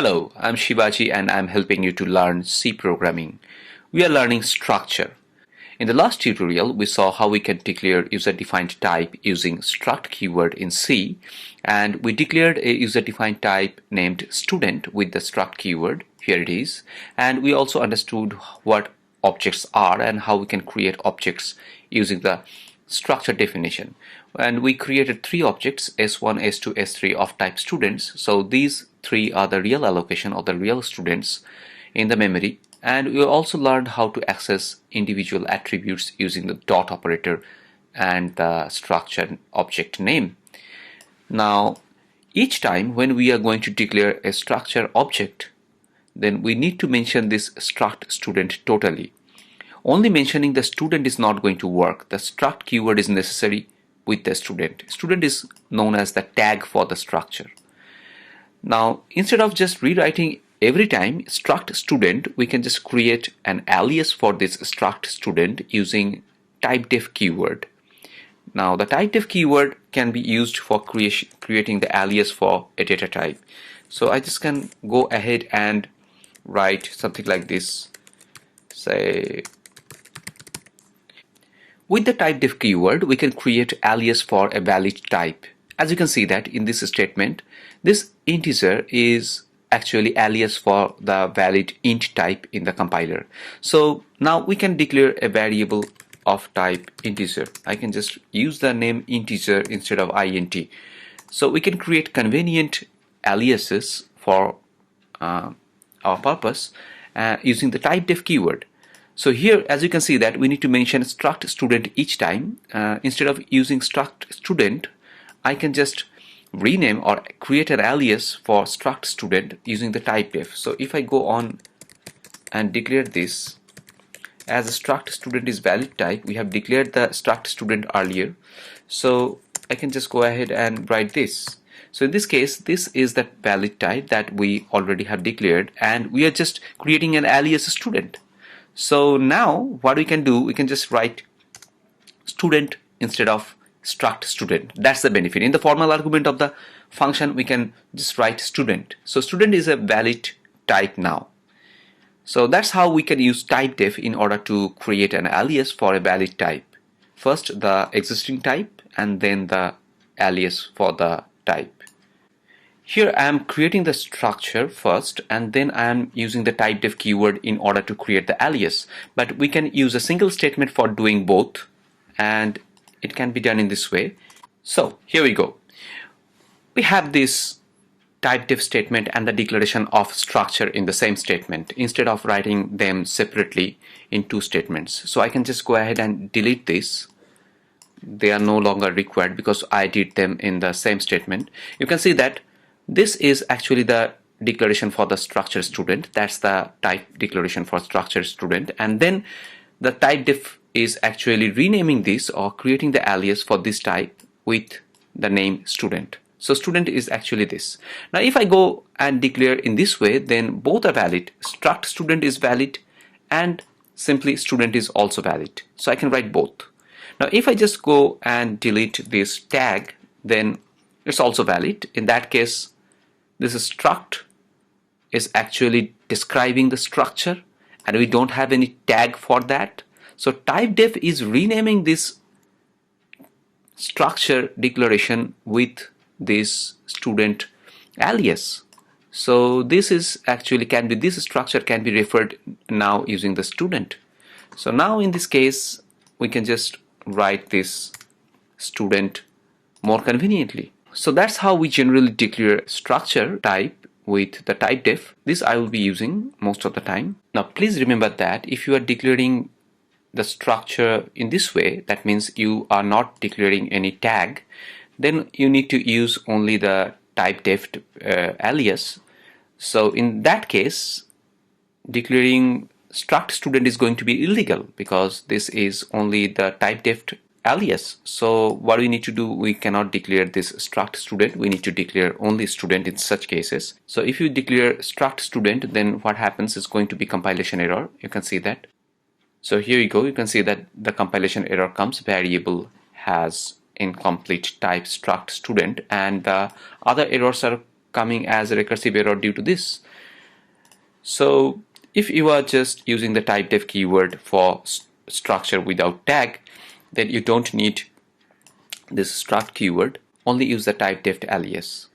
Hello, I'm Shivaji and I'm helping you to learn C programming. We are learning structure. In the last tutorial, we saw how we can declare user-defined type using struct keyword in C, and we declared a user-defined type named student with the struct keyword. Here it is. And we also understood what objects are and how we can create objects using the structure definition. And we created three objects, S1, S2, S3 of type students. So these three are the real allocation of the real students in the memory. And we also learned how to access individual attributes using the dot operator and the structure object name. Now, each time when we are going to declare a structure object, then we need to mention this struct student totally. Only mentioning the student is not going to work. The struct keyword is necessary with the student. Student is known as the tag for the structure. Now, instead of just rewriting every time struct student, we can just create an alias for this struct student using typedef keyword. Now, the typedef keyword can be used for creating the alias for a data type. So I just can go ahead and write something like this. Say, with the typedef keyword, we can create alias for a valid type. As you can see that in this statement, this integer is actually alias for the valid int type in the compiler. So now we can declare a variable of type integer. I can just use the name integer instead of int. So we can create convenient aliases for our purpose using the typedef keyword. So here, as you can see that we need to mention struct student each time. Instead of using struct student, I can just rename or create an alias for struct student using the typedef. So if I go on and declare this as a struct student is valid type, we have declared the struct student earlier. So I can just go ahead and write this. So in this case, this is the valid type that we already have declared, and we are just creating an alias student. So now what we can do, we can just write student instead of struct student. That's the benefit. In the formal argument of the function, we can just write student. So student is a valid type now. So that's how we can use typedef in order to create an alias for a valid type. First the existing type and then the alias for the type. Here I am creating the structure first, and then I am using the typedef keyword in order to create the alias. But we can use a single statement for doing both, and it can be done in this way. So here we go. We have this typedef statement and the declaration of structure in the same statement instead of writing them separately in two statements. So I can just go ahead and delete this. They are no longer required because I did them in the same statement. You can see that this is actually the declaration for the structure student. That's the type declaration for structure student. And then the typedef is actually renaming this or creating the alias for this type with the name student. So student is actually this. Now if I go and declare in this way, then both are valid. Struct student is valid and simply student is also valid. So I can write both. Now if I just go and delete this tag, then it's also valid. In that case, this struct is actually describing the structure and we don't have any tag for that. So typedef is renaming this structure declaration with this student alias. So this is actually this structure can be referred now using the student. So now in this case, we can just write this student more conveniently. So that's how we generally declare structure type with the typedef. This I will be using most of the time. Now please remember that if you are declaring the structure in this way, that means you are not declaring any tag, then you need to use only the typedef alias. So in that case, declaring struct student is going to be illegal because this is only the typedef alias. So what we need to do, we cannot declare this struct student. We need to declare only student in such cases. So if you declare struct student, then what happens is going to be compilation error. You can see that. So here you go. You can see that the compilation error comes, variable has incomplete type struct student, and the other errors are coming as a recursive error due to this. So if you are just using the typedef keyword for structure without tag, then you don't need this struct keyword. Only use the typedef alias.